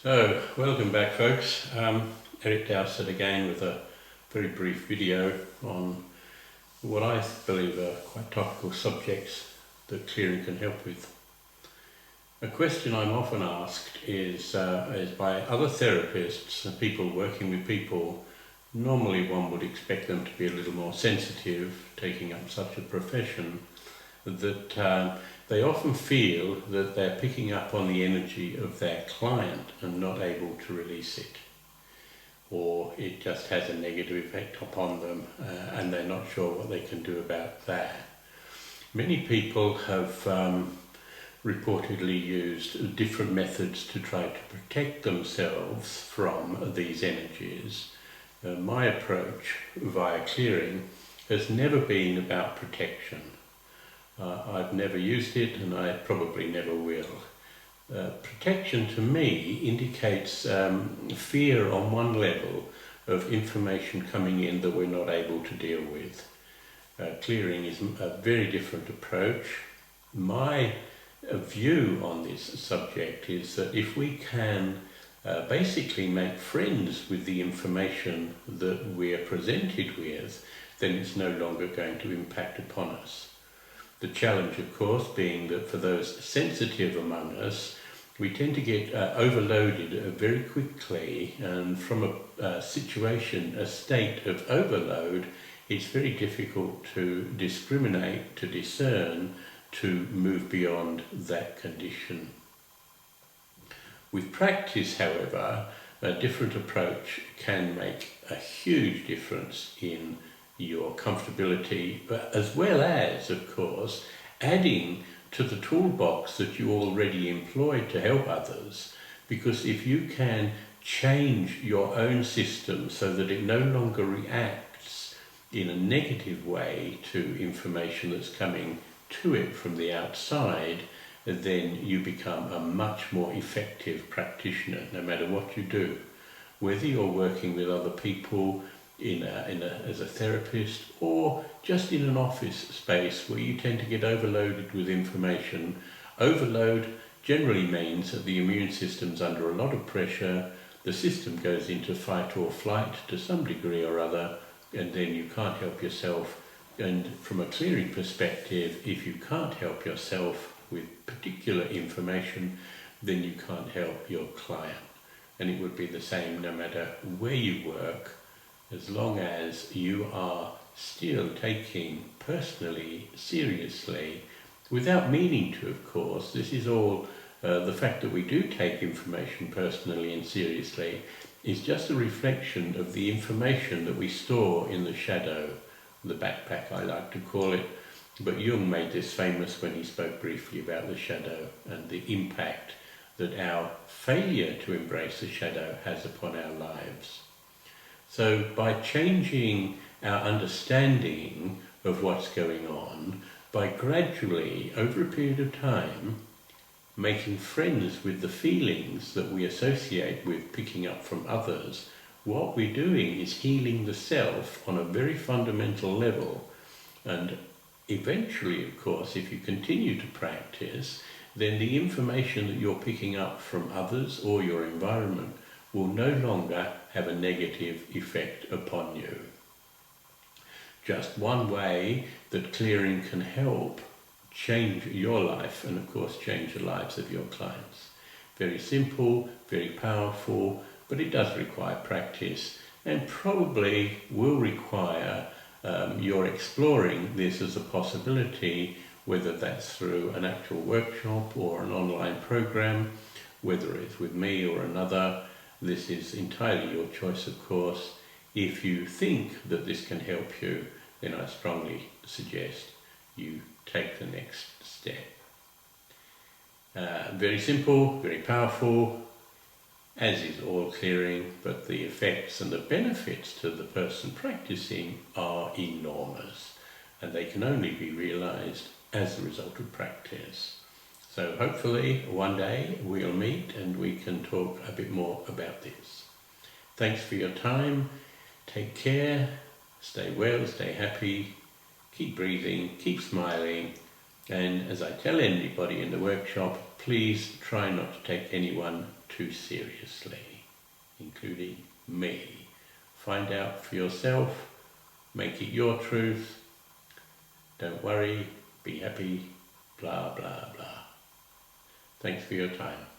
So, welcome back folks. Eric Dowsett again with a very brief video on what I believe are quite topical subjects that clearing can help with. A question I'm often asked is by other therapists and people working with people. Normally one would expect them to be a little more sensitive, taking up such a profession, that they often feel that they're picking up on the energy of their client and not able to release it, or it just has a negative effect upon them and they're not sure what they can do about that. Many people have reportedly used different methods to try to protect themselves from these energies. My approach via clearing has never been about protection. I've never used it and I probably never will. Protection to me indicates fear on one level of information coming in that we're not able to deal with. Clearing is a very different approach. My view on this subject is that if we can basically make friends with the information that we are presented with, then it's no longer going to impact upon us. The challenge, of course, being that for those sensitive among us, we tend to get overloaded very quickly, and from a state of overload, it's very difficult to discriminate, to discern, to move beyond that condition. With practice, however, a different approach can make a huge difference in your comfortability, but as well as, of course, adding to the toolbox that you already employ to help others. Because if you can change your own system so that it no longer reacts in a negative way to information that's coming to it from the outside, then you become a much more effective practitioner, no matter what you do. Whether you're working with other people as a therapist, or just in an office space where you tend to get overloaded with information. Overload generally means that the immune system's under a lot of pressure, the system goes into fight or flight to some degree or other, and then you can't help yourself. And from a clearing perspective, if you can't help yourself with particular information, then you can't help your client. And it would be the same no matter where you work, as long as you are still taking personally, seriously, without meaning to, of course. This is all, the fact that we do take information personally and seriously is just a reflection of the information that we store in the shadow, the backpack I like to call it. But Jung made this famous when he spoke briefly about the shadow and the impact that our failure to embrace the shadow has upon our lives. So by changing our understanding of what's going on, by gradually, over a period of time, making friends with the feelings that we associate with picking up from others, what we're doing is healing the self on a very fundamental level. And eventually, of course, if you continue to practice, then the information that you're picking up from others or your environment will no longer have a negative effect upon you. Just one way that clearing can help change your life and, of course, change the lives of your clients. Very simple, very powerful, but it does require practice and probably will require your exploring this as a possibility, whether that's through an actual workshop or an online program, whether it's with me or another. This is entirely your choice, of course. If you think that this can help you, then I strongly suggest you take the next step. Very simple, very powerful, as is all clearing, but the effects and the benefits to the person practicing are enormous, and they can only be realized as a result of practice. So hopefully one day we'll meet and we can talk a bit more about this. Thanks for your time. Take care. Stay well, stay happy. Keep breathing, keep smiling. And as I tell anybody in the workshop, please try not to take anyone too seriously, including me. Find out for yourself, make it your truth, don't worry, be happy, blah blah blah. Thanks for your time.